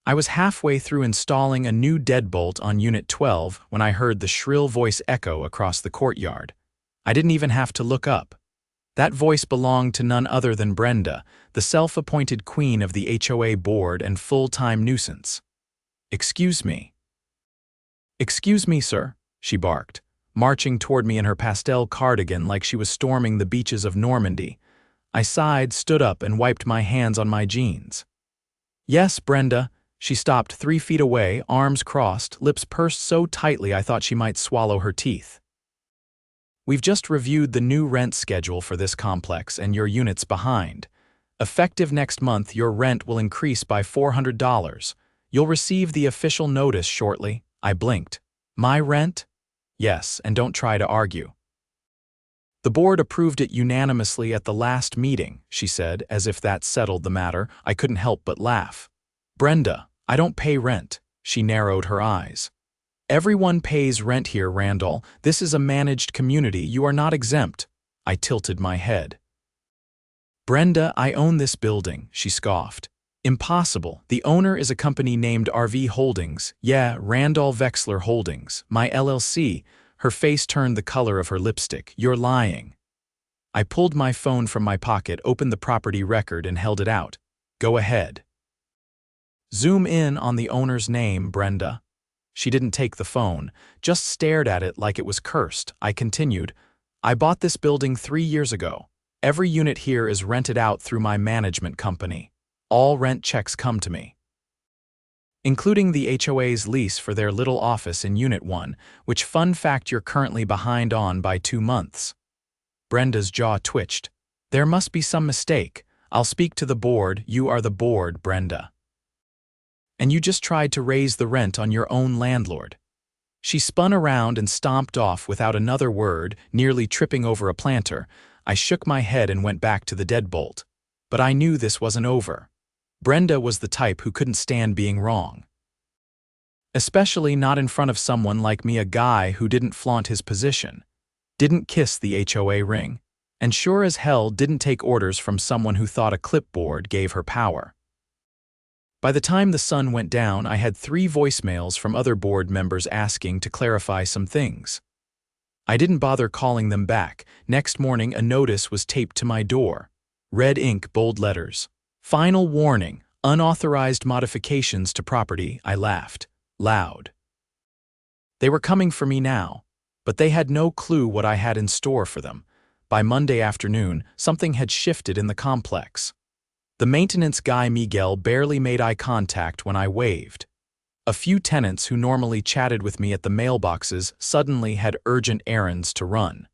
I was halfway through installing a new deadbolt on Unit 12 when I heard the shrill voice echo across the courtyard. I didn't even have to look up. That voice belonged to none other than Brenda, the self-appointed queen of the HOA board and full-time nuisance. "Excuse me." "Excuse me, sir," she barked, marching toward me in her pastel cardigan like she was storming the beaches of Normandy. I sighed, stood up, and wiped my hands on my jeans. "Yes, Brenda." She stopped 3 feet away, arms crossed, lips pursed so tightly I thought she might swallow her teeth. "We've just reviewed the new rent schedule for this complex and your unit's behind. Effective next month, your rent will increase by $400. You'll receive the official notice shortly." I blinked. "My rent?" "Yes, and don't try to argue." "The board approved it unanimously at the last meeting," she said, as if that settled the matter. I couldn't help but laugh. "Brenda, I don't pay rent." She narrowed her eyes. "Everyone pays rent here, Randall. This is a managed community. You are not exempt." I tilted my head. "Brenda, I own this building," she scoffed. "Impossible. The owner is a company named RV Holdings. Yeah, Randall Vexler Holdings, my LLC." Her face turned the color of her lipstick. "You're lying." I pulled my phone from my pocket, opened the property record, and held it out. "Go ahead. Zoom in on the owner's name, Brenda." She didn't take the phone, just stared at it like it was cursed. I continued, "I bought this building 3 years ago. Every unit here is rented out through my management company. All rent checks come to me, including the HOA's lease for their little office in Unit 1, which, fun fact, you're currently behind on by 2 months. Brenda's jaw twitched. "There must be some mistake. I'll speak to the board. You are the board, Brenda. And you just tried to raise the rent on your own landlord." She spun around and stomped off without another word, nearly tripping over a planter. I shook my head and went back to the deadbolt. But I knew this wasn't over. Brenda was the type who couldn't stand being wrong. Especially not in front of someone like me, a guy who didn't flaunt his position, didn't kiss the HOA ring, and sure as hell didn't take orders from someone who thought a clipboard gave her power. By the time the sun went down, I had 3 voicemails from other board members asking to clarify some things. I didn't bother calling them back. Next morning, a notice was taped to my door. Red ink, bold letters. "Final warning, unauthorized modifications to property." I laughed, loud. They were coming for me now, but they had no clue what I had in store for them. By Monday afternoon, something had shifted in the complex. The maintenance guy, Miguel, barely made eye contact when I waved. A few tenants who normally chatted with me at the mailboxes suddenly had urgent errands to run.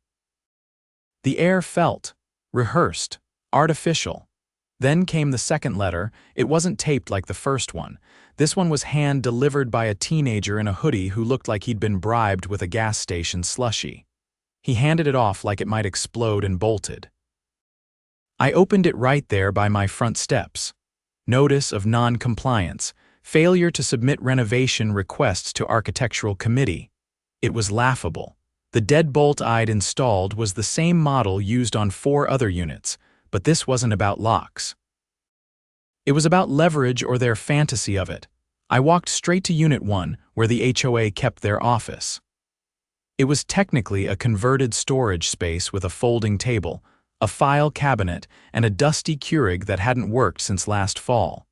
The air felt rehearsed, artificial. Then came the second letter. It wasn't taped like the first one. This one was hand-delivered by a teenager in a hoodie who looked like he'd been bribed with a gas station slushie. He handed it off like it might explode and bolted. I opened it right there by my front steps. Notice of non-compliance. Failure to submit renovation requests to architectural committee. It was laughable. The deadbolt I'd installed was the same model used on 4 other units, but this wasn't about locks. It was about leverage, or their fantasy of it. I walked straight to Unit 1, where the HOA kept their office. It was technically a converted storage space with a folding table, a file cabinet, and a dusty Keurig that hadn't worked since last fall.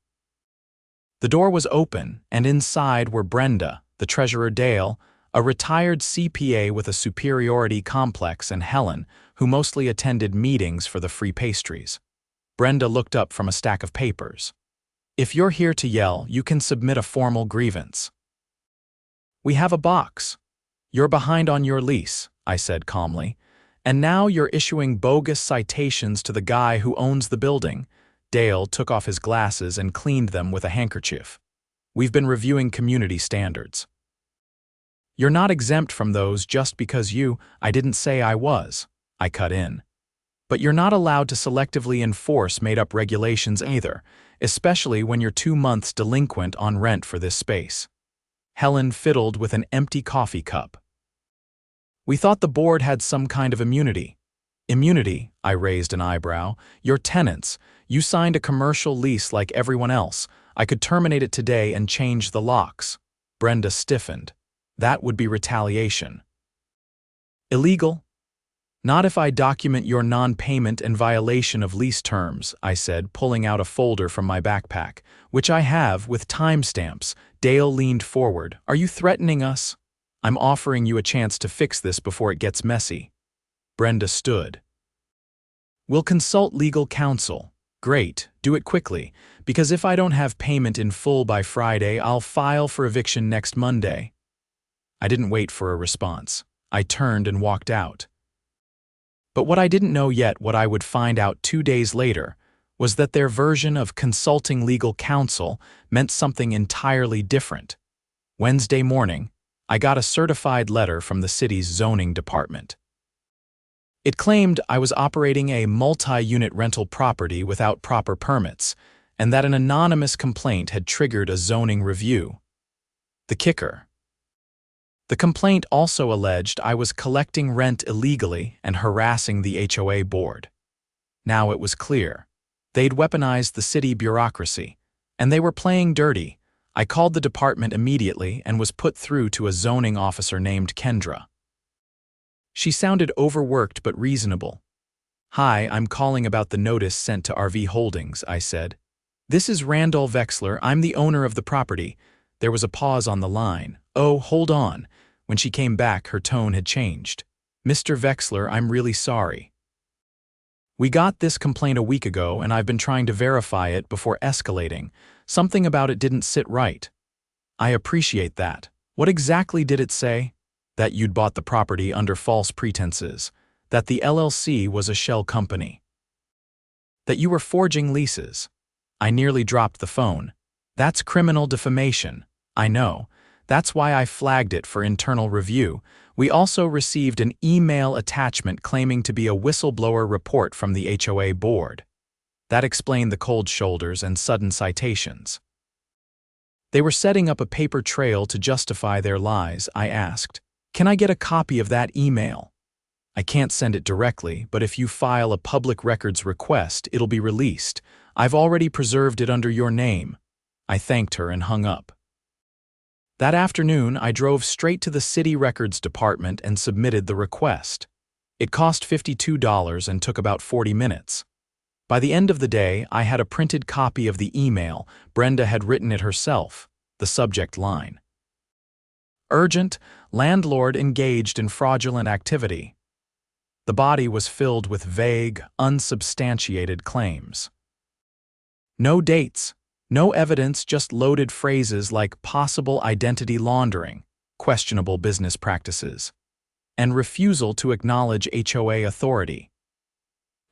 The door was open, and inside were Brenda, the treasurer, Dale, a retired CPA with a superiority complex, and Helen, who mostly attended meetings for the free pastries. Brenda looked up from a stack of papers. "If you're here to yell, you can submit a formal grievance." "We have a box." "You're behind on your lease," I said calmly. "And now you're issuing bogus citations to the guy who owns the building." Dale took off his glasses and cleaned them with a handkerchief. "We've been reviewing community standards. You're not exempt from those just because you—" "I didn't say I was," I cut in. "But you're not allowed to selectively enforce made-up regulations either, especially when you're 2 months delinquent on rent for this space." Helen fiddled with an empty coffee cup. "We thought the board had some kind of immunity." "Immunity?" I raised an eyebrow. "You're tenants. You signed a commercial lease like everyone else." I could terminate it today and change the locks. Brenda stiffened. That would be retaliation. Illegal? Not if I document your non-payment and violation of lease terms, I said, pulling out a folder from my backpack, which I have with timestamps. Dale leaned forward. Are you threatening us? I'm offering you a chance to fix this before it gets messy. Brenda stood. We'll consult legal counsel. Great, do it quickly, because if I don't have payment in full by Friday, I'll file for eviction next Monday. I didn't wait for a response. I turned and walked out. But what I didn't know yet, what I would find out 2 days later, was that their version of consulting legal counsel meant something entirely different. Wednesday morning, I got a certified letter from the city's zoning department. It claimed I was operating a multi-unit rental property without proper permits, and that an anonymous complaint had triggered a zoning review. The kicker. The complaint also alleged I was collecting rent illegally and harassing the HOA board. Now it was clear. They'd weaponized the city bureaucracy, and they were playing dirty. I called the department immediately and was put through to a zoning officer named Kendra. She sounded overworked but reasonable. Hi, I'm calling about the notice sent to RV Holdings, I said. This is Randall Vexler. I'm the owner of the property. There was a pause on the line. Oh, hold on. When she came back, her tone had changed. Mr. Vexler, I'm really sorry. We got this complaint a week ago, and I've been trying to verify it before escalating. Something about it didn't sit right. I appreciate that. What exactly did it say? That you'd bought the property under false pretenses. That the LLC was a shell company. That you were forging leases. I nearly dropped the phone. That's criminal defamation. I know. That's why I flagged it for internal review. We also received an email attachment claiming to be a whistleblower report from the HOA board. That explained the cold shoulders and sudden citations. They were setting up a paper trail to justify their lies, I asked. Can I get a copy of that email? I can't send it directly, but if you file a public records request, it'll be released. I've already preserved it under your name. I thanked her and hung up. That afternoon, I drove straight to the city records department and submitted the request. It cost $52 and took about 40 minutes. By the end of the day, I had a printed copy of the email. Brenda had written it herself, the subject line. Urgent, landlord engaged in fraudulent activity. The body was filled with vague, unsubstantiated claims. No dates. No evidence, just loaded phrases like possible identity laundering, questionable business practices, and refusal to acknowledge HOA authority.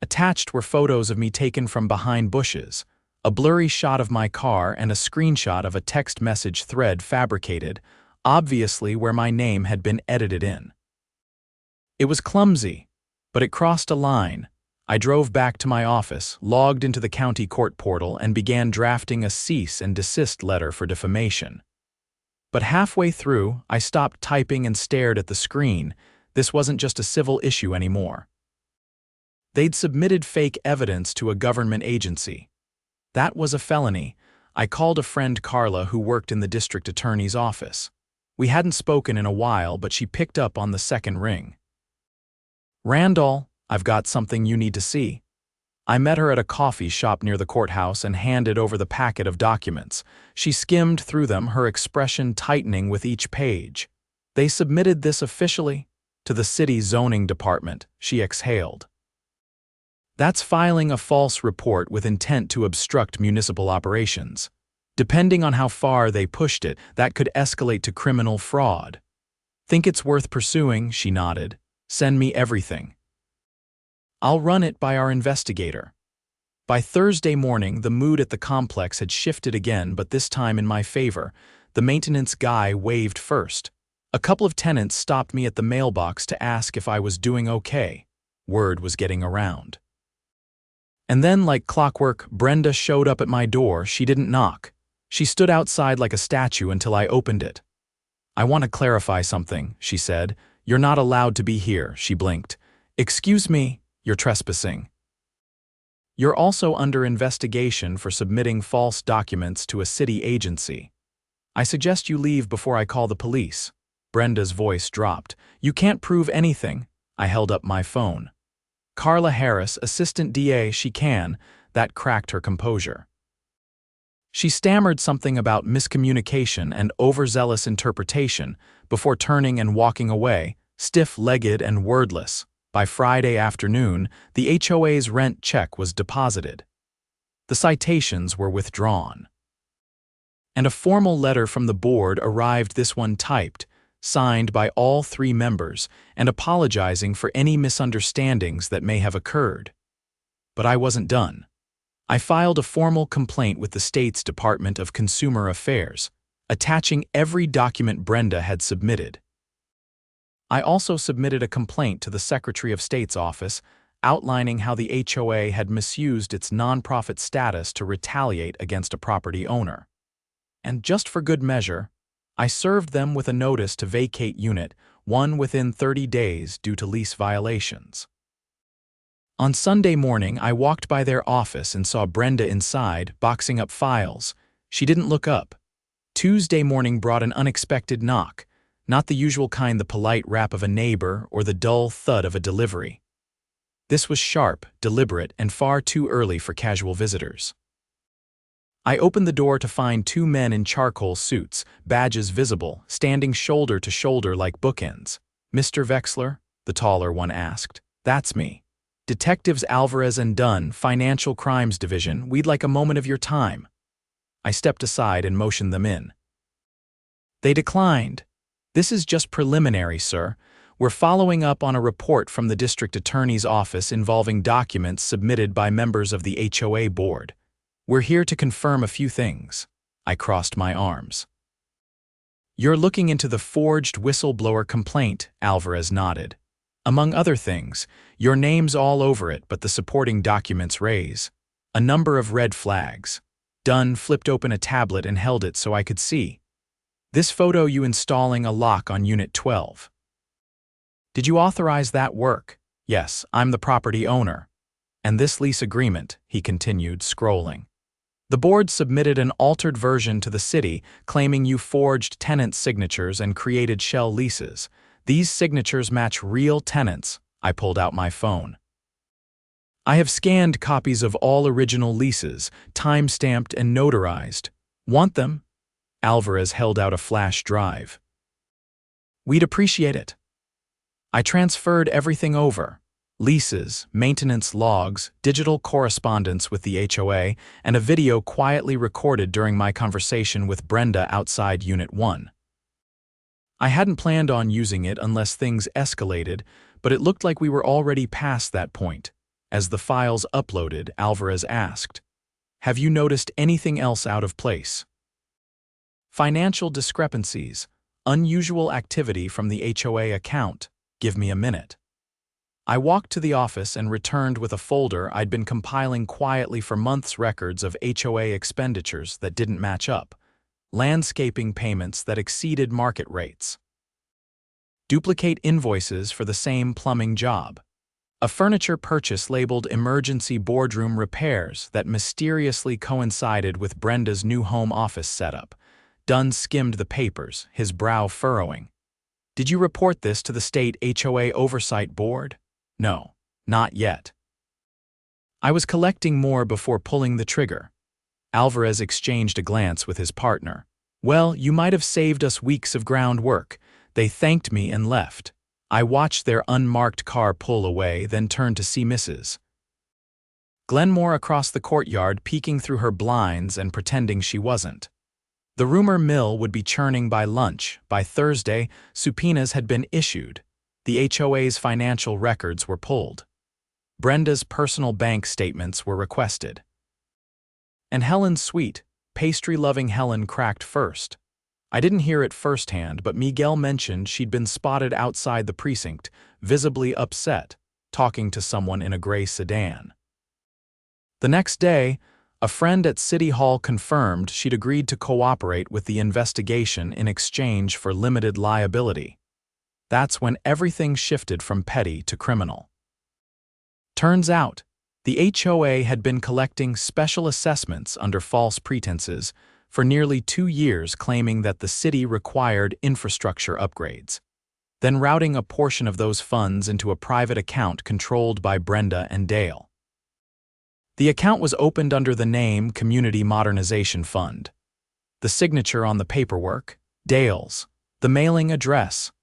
Attached were photos of me taken from behind bushes, a blurry shot of my car, and a screenshot of a text message thread fabricated, obviously where my name had been edited in. It was clumsy, but it crossed a line. I drove back to my office, logged into the county court portal, and began drafting a cease and desist letter for defamation. But halfway through, I stopped typing and stared at the screen. This wasn't just a civil issue anymore. They'd submitted fake evidence to a government agency. That was a felony. I called a friend, Carla, who worked in the district attorney's office. We hadn't spoken in a while, but she picked up on the second ring. Randall, I've got something you need to see. I met her at a coffee shop near the courthouse and handed over the packet of documents. She skimmed through them, her expression tightening with each page. They submitted this officially to the city zoning department, she exhaled. That's filing a false report with intent to obstruct municipal operations. Depending on how far they pushed it, that could escalate to criminal fraud. Think it's worth pursuing, she nodded. Send me everything. I'll run it by our investigator. By Thursday morning, the mood at the complex had shifted again, but this time in my favor. The maintenance guy waved first. A couple of tenants stopped me at the mailbox to ask if I was doing okay. Word was getting around. And then, like clockwork, Brenda showed up at my door. She didn't knock. She stood outside like a statue until I opened it. I want to clarify something, she said. You're not allowed to be here, she blinked. Excuse me, you're trespassing. You're also under investigation for submitting false documents to a city agency. I suggest you leave before I call the police." Brenda's voice dropped. "You can't prove anything." I held up my phone. "Carla Harris, Assistant DA, she can." That cracked her composure. She stammered something about miscommunication and overzealous interpretation before turning and walking away, stiff-legged and wordless. By Friday afternoon, the HOA's rent check was deposited. The citations were withdrawn. And a formal letter from the board arrived, this one typed, signed by all 3 members, and apologizing for any misunderstandings that may have occurred. But I wasn't done. I filed a formal complaint with the state's Department of Consumer Affairs, attaching every document Brenda had submitted. I also submitted a complaint to the Secretary of State's office, outlining how the HOA had misused its nonprofit status to retaliate against a property owner. And just for good measure, I served them with a notice to vacate Unit 1 within 30 days due to lease violations. On Sunday morning, I walked by their office and saw Brenda inside, boxing up files. She didn't look up. Tuesday morning brought an unexpected knock, not the usual kind, the polite rap of a neighbor or the dull thud of a delivery. This was sharp, deliberate, and far too early for casual visitors. I opened the door to find 2 men in charcoal suits, badges visible, standing shoulder to shoulder like bookends. "Mr. Vexler?" the taller one asked. "That's me. Detectives Alvarez and Dunn, Financial Crimes Division, we'd like a moment of your time." I stepped aside and motioned them in. They declined. "This is just preliminary, sir. We're following up on a report from the district attorney's office involving documents submitted by members of the HOA board. We're here to confirm a few things." I crossed my arms. "You're looking into the forged whistleblower complaint," Alvarez nodded. "Among other things, your name's all over it, but the supporting documents raise a number of red flags." Dunn flipped open a tablet and held it so I could see. "This photo you installing a lock on Unit 12. Did you authorize that work?" "Yes, I'm the property owner." "And this lease agreement," he continued, scrolling. "The board submitted an altered version to the city claiming you forged tenant signatures and created shell leases. These signatures match real tenants." I pulled out my phone. "I have scanned copies of all original leases, time-stamped and notarized. Want them?" Alvarez held out a flash drive. "We'd appreciate it." I transferred everything over. Leases, maintenance logs, digital correspondence with the HOA, and a video quietly recorded during my conversation with Brenda outside Unit 1. I hadn't planned on using it unless things escalated, but it looked like we were already past that point. As the files uploaded, Alvarez asked, "Have you noticed anything else out of place?" "Financial discrepancies, unusual activity from the HOA account. Give me a minute." I walked to the office and returned with a folder I'd been compiling quietly for months, records of HOA expenditures that didn't match up. Landscaping payments that exceeded market rates. Duplicate invoices for the same plumbing job. A furniture purchase labeled emergency boardroom repairs that mysteriously coincided with Brenda's new home office setup. Dunn skimmed the papers, his brow furrowing. "Did you report this to the state HOA Oversight Board?" "No, not yet." I was collecting more before pulling the trigger. Alvarez exchanged a glance with his partner. "Well, you might have saved us weeks of groundwork." They thanked me and left. I watched their unmarked car pull away, then turned to see Mrs. Glenmore across the courtyard, peeking through her blinds and pretending she wasn't. The rumor mill would be churning by lunch. By Thursday, subpoenas had been issued. The HOA's financial records were pulled. Brenda's personal bank statements were requested. And Helen's suite, pastry-loving Helen, cracked first. I didn't hear it firsthand, but Miguel mentioned she'd been spotted outside the precinct, visibly upset, talking to someone in a gray sedan. The next day, a friend at City Hall confirmed she'd agreed to cooperate with the investigation in exchange for limited liability. That's when everything shifted from petty to criminal. Turns out, The HOA had been collecting special assessments under false pretenses for nearly 2 years, claiming that the city required infrastructure upgrades, then routing a portion of those funds into a private account controlled by Brenda and Dale. The account was opened under the name Community Modernization Fund. The signature on the paperwork, Dale's. The mailing address,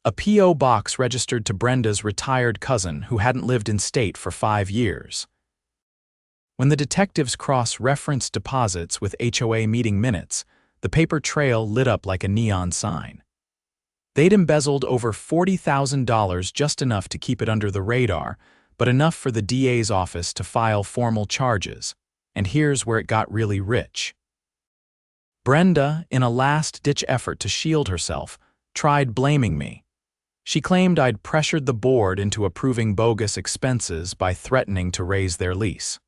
a P.O. box registered to Brenda's retired cousin who hadn't lived in state for 5 years. When the detectives cross-referenced deposits with HOA meeting minutes, the paper trail lit up like a neon sign. They'd embezzled over $40,000, just enough to keep it under the radar, but enough for the DA's office to file formal charges. And here's where it got really rich. Brenda, in a last-ditch effort to shield herself, tried blaming me. She claimed I'd pressured the board into approving bogus expenses by threatening to raise their lease.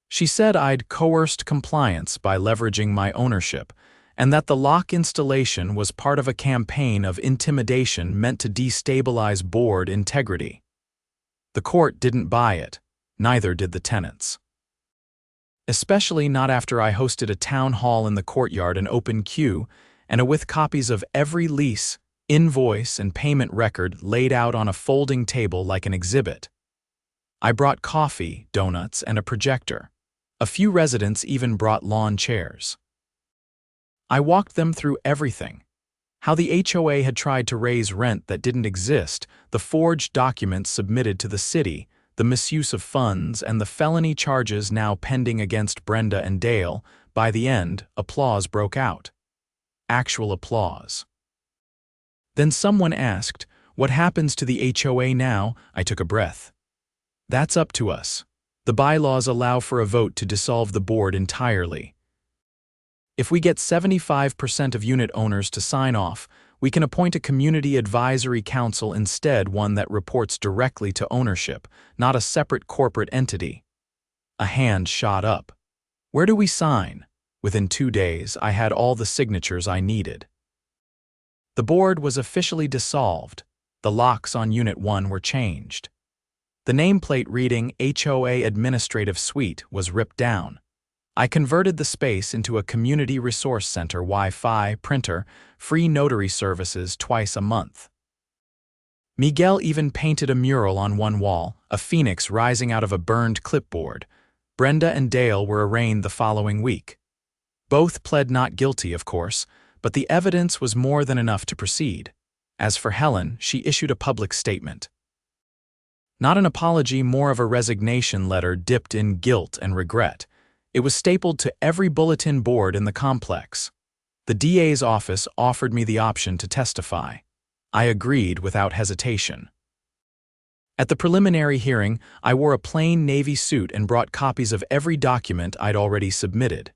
She said I'd coerced compliance by leveraging my ownership, and that the lock installation was part of a campaign of intimidation meant to destabilize board integrity. The court didn't buy it, neither did the tenants. Especially not after I hosted a town hall in the courtyard, an open queue, and with copies of every lease, invoice, and payment record laid out on a folding table like an exhibit. I brought coffee, donuts, and a projector. A few residents even brought lawn chairs. I walked them through everything. How the HOA had tried to raise rent that didn't exist, the forged documents submitted to the city, the misuse of funds, and the felony charges now pending against Brenda and Dale. By the end, applause broke out. Actual applause. Then someone asked, "What happens to the HOA now?" I took a breath. "That's up to us. The bylaws allow for a vote to dissolve the board entirely. If we get 75% of unit owners to sign off, we can appoint a community advisory council instead, one that reports directly to ownership, not a separate corporate entity." A hand shot up. "Where do we sign?" Within 2 days, I had all the signatures I needed. The board was officially dissolved. The locks on Unit 1 were changed. The nameplate reading HOA Administrative Suite was ripped down. I converted the space into a community resource center, Wi-Fi, printer, free notary services twice a month. Miguel even painted a mural on one wall, a phoenix rising out of a burned clipboard. Brenda and Dale were arraigned the following week. Both pled not guilty, of course, but the evidence was more than enough to proceed. As for Helen, she issued a public statement. Not an apology, more of a resignation letter dipped in guilt and regret. It was stapled to every bulletin board in the complex. The DA's office offered me the option to testify. I agreed without hesitation. At the preliminary hearing, I wore a plain navy suit and brought copies of every document I'd already submitted.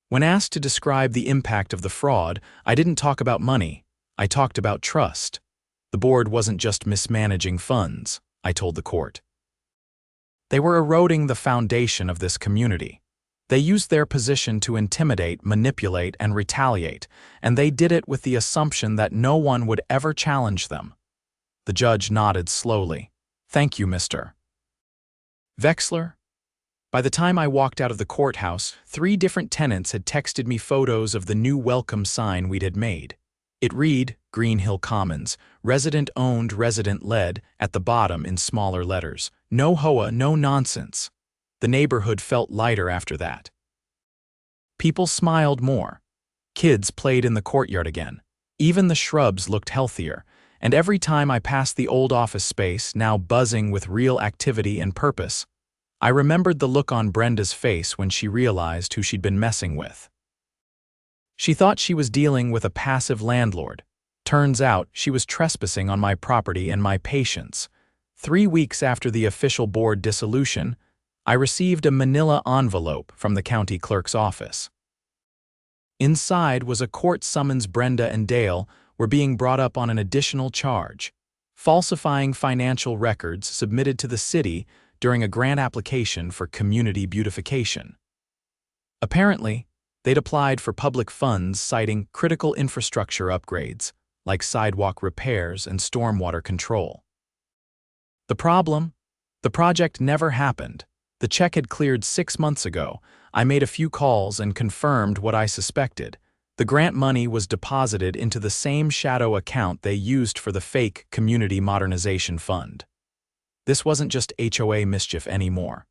When asked to describe the impact of the fraud, I didn't talk about money. I talked about trust. The board wasn't just mismanaging funds, I told the court. They were eroding the foundation of this community. They used their position to intimidate, manipulate, and retaliate, and they did it with the assumption that no one would ever challenge them. The judge nodded slowly. "Thank you, Mr. Vexler." By the time I walked out of the courthouse, 3 different tenants had texted me photos of the new welcome sign we'd had made. It read, Green Hill Commons, resident-owned, resident-led, at the bottom in smaller letters. No HOA, no nonsense. The neighborhood felt lighter after that. People smiled more. Kids played in the courtyard again. Even the shrubs looked healthier, and every time I passed the old office space, now buzzing with real activity and purpose, I remembered the look on Brenda's face when she realized who she'd been messing with. She thought she was dealing with a passive landlord. Turns out she was trespassing on my property and my patience. 3 weeks after the official board dissolution, I received a manila envelope from the county clerk's office. Inside was a court summons. Brenda and Dale were being brought up on an additional charge, falsifying financial records submitted to the city during a grant application for community beautification. Apparently, they'd applied for public funds citing critical infrastructure upgrades, like sidewalk repairs and stormwater control. The problem? The project never happened. The check had cleared 6 months ago. I made a few calls and confirmed what I suspected. The grant money was deposited into the same shadow account they used for the fake Community Modernization Fund. This wasn't just HOA mischief anymore.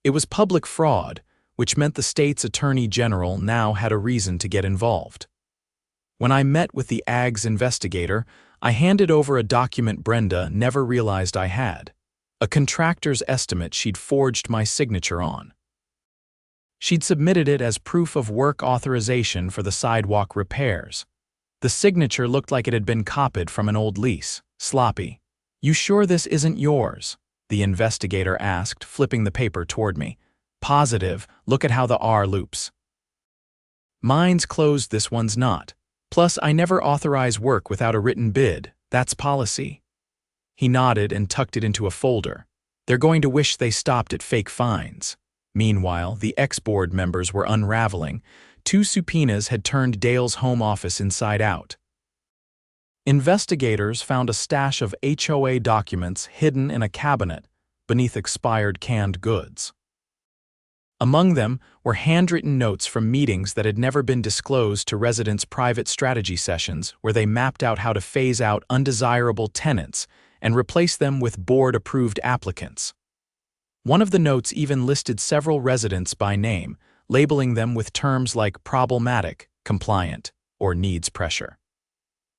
It was public fraud, which meant the state's attorney general now had a reason to get involved. When I met with the AG's investigator, I handed over a document Brenda never realized I had, a contractor's estimate she'd forged my signature on. She'd submitted it as proof of work authorization for the sidewalk repairs. The signature looked like it had been copied from an old lease, sloppy. "You sure this isn't yours?" the investigator asked, flipping the paper toward me. "Positive, look at how the R loops." "Mine's closed, this one's not. Plus, I never authorize work without a written bid, that's policy." He nodded and tucked it into a folder. "They're going to wish they stopped at fake fines." Meanwhile, the ex-board members were unraveling. 2 subpoenas had turned Dale's home office inside out. Investigators found a stash of HOA documents hidden in a cabinet beneath expired canned goods. Among them were handwritten notes from meetings that had never been disclosed to residents' private strategy sessions where they mapped out how to phase out undesirable tenants and replace them with board-approved applicants. One of the notes even listed several residents by name, labeling them with terms like problematic, compliant, or needs pressure.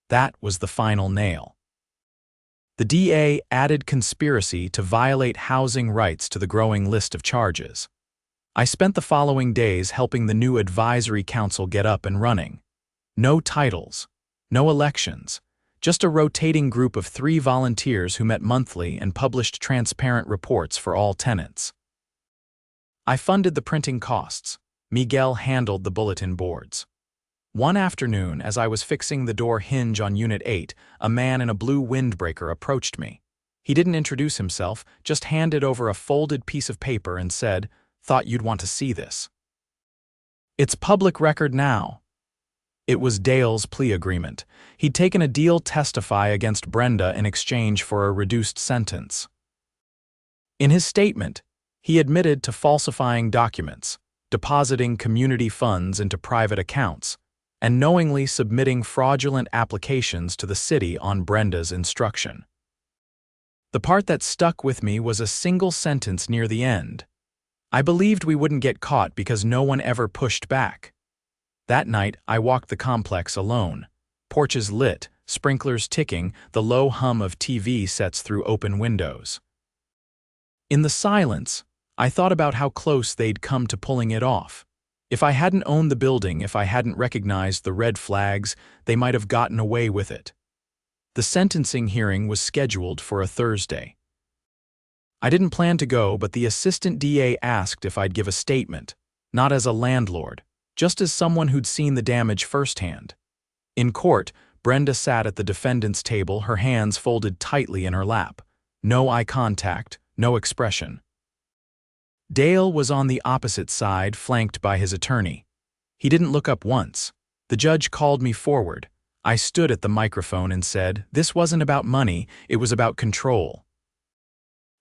That was the final nail. The DA added conspiracy to violate housing rights to the growing list of charges. I spent the following days helping the new advisory council get up and running. No titles, no elections, just a rotating group of 3 volunteers who met monthly and published transparent reports for all tenants. I funded the printing costs. Miguel handled the bulletin boards. One afternoon, as I was fixing the door hinge on Unit 8, a man in a blue windbreaker approached me. He didn't introduce himself, just handed over a folded piece of paper and said, "Thought you'd want to see this." "It's public record now." It was Dale's plea agreement. He'd taken a deal testify against Brenda in exchange for a reduced sentence. In his statement, he admitted to falsifying documents, depositing community funds into private accounts, and knowingly submitting fraudulent applications to the city on Brenda's instruction. The part that stuck with me was a single sentence near the end. "I believed we wouldn't get caught because no one ever pushed back." That night, I walked the complex alone. Porches lit, sprinklers ticking, the low hum of TV sets through open windows. In the silence, I thought about how close they'd come to pulling it off. If I hadn't owned the building, if I hadn't recognized the red flags, they might have gotten away with it. The sentencing hearing was scheduled for a Thursday. I didn't plan to go, but the assistant DA asked if I'd give a statement, not as a landlord, just as someone who'd seen the damage firsthand. In court, Brenda sat at the defendant's table, her hands folded tightly in her lap. No eye contact, no expression. Dale was on the opposite side, flanked by his attorney. He didn't look up once. The judge called me forward. I stood at the microphone and said, "This wasn't about money, it was about control."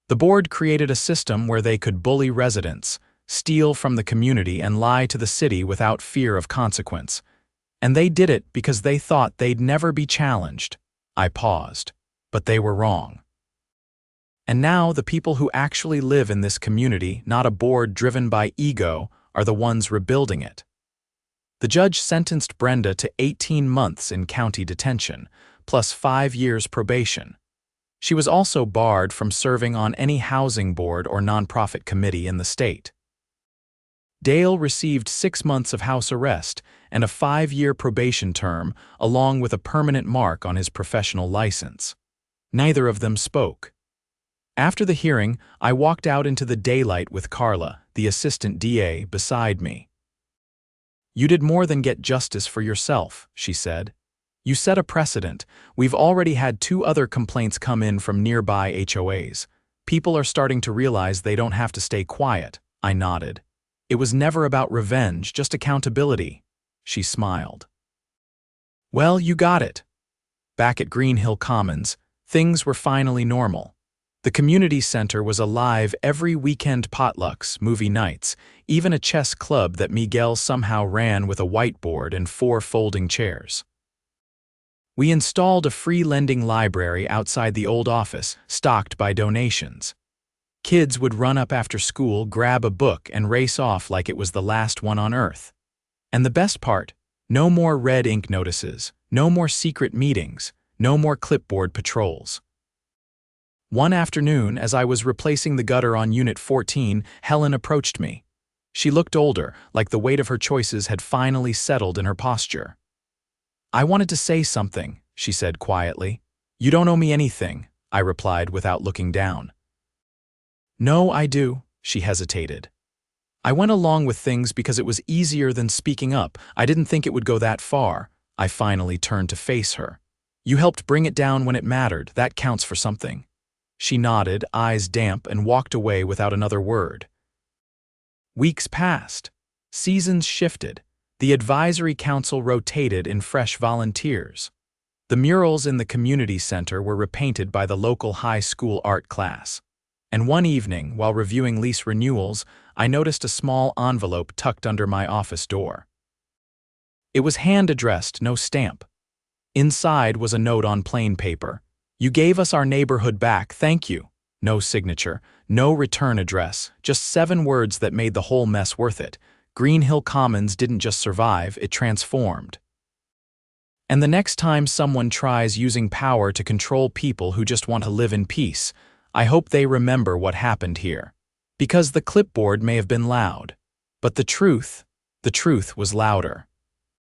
The board created a system where they could bully residents, steal from the community, and lie to the city without fear of consequence. And they did it because they thought they'd never be challenged. I paused. But they were wrong. And now the people who actually live in this community, not a board driven by ego, are the ones rebuilding it. The judge sentenced Brenda to 18 months in county detention, plus 5 years probation. She was also barred from serving on any housing board or nonprofit committee in the state. Dale received 6 months of house arrest and a 5-year probation term, along with a permanent mark on his professional license. Neither of them spoke. After the hearing, I walked out into the daylight with Carla, the assistant DA, beside me. "You did more than get justice for yourself," she said. "You set a precedent. We've already had 2 other complaints come in from nearby HOAs. People are starting to realize they don't have to stay quiet." I nodded. "It was never about revenge, just accountability." She smiled. "Well, you got it." Back at Green Hill Commons, things were finally normal. The community center was alive every weekend potlucks, movie nights, even a chess club that Miguel somehow ran with a whiteboard and 4 folding chairs. We installed a free lending library outside the old office, stocked by donations. Kids would run up after school, grab a book, and race off like it was the last one on Earth. And the best part, no more red ink notices, no more secret meetings, no more clipboard patrols. One afternoon, as I was replacing the gutter on Unit 14, Helen approached me. She looked older, like the weight of her choices had finally settled in her posture. "I wanted to say something," she said quietly. "You don't owe me anything," I replied without looking down. "No, I do," she hesitated. "I went along with things because it was easier than speaking up. I didn't think it would go that far." I finally turned to face her. "You helped bring it down when it mattered. That counts for something." She nodded, eyes damp, and walked away without another word. Weeks passed. Seasons shifted. The advisory council rotated in fresh volunteers. The murals in the community center were repainted by the local high school art class. And one evening, while reviewing lease renewals, I noticed a small envelope tucked under my office door. It was hand-addressed, no stamp. Inside was a note on plain paper. "You gave us our neighborhood back, thank you." No signature, no return address, just 7 words that made the whole mess worth it. Green Hill Commons didn't just survive, it transformed. And the next time someone tries using power to control people who just want to live in peace, I hope they remember what happened here. Because the clipboard may have been loud, but the truth was louder.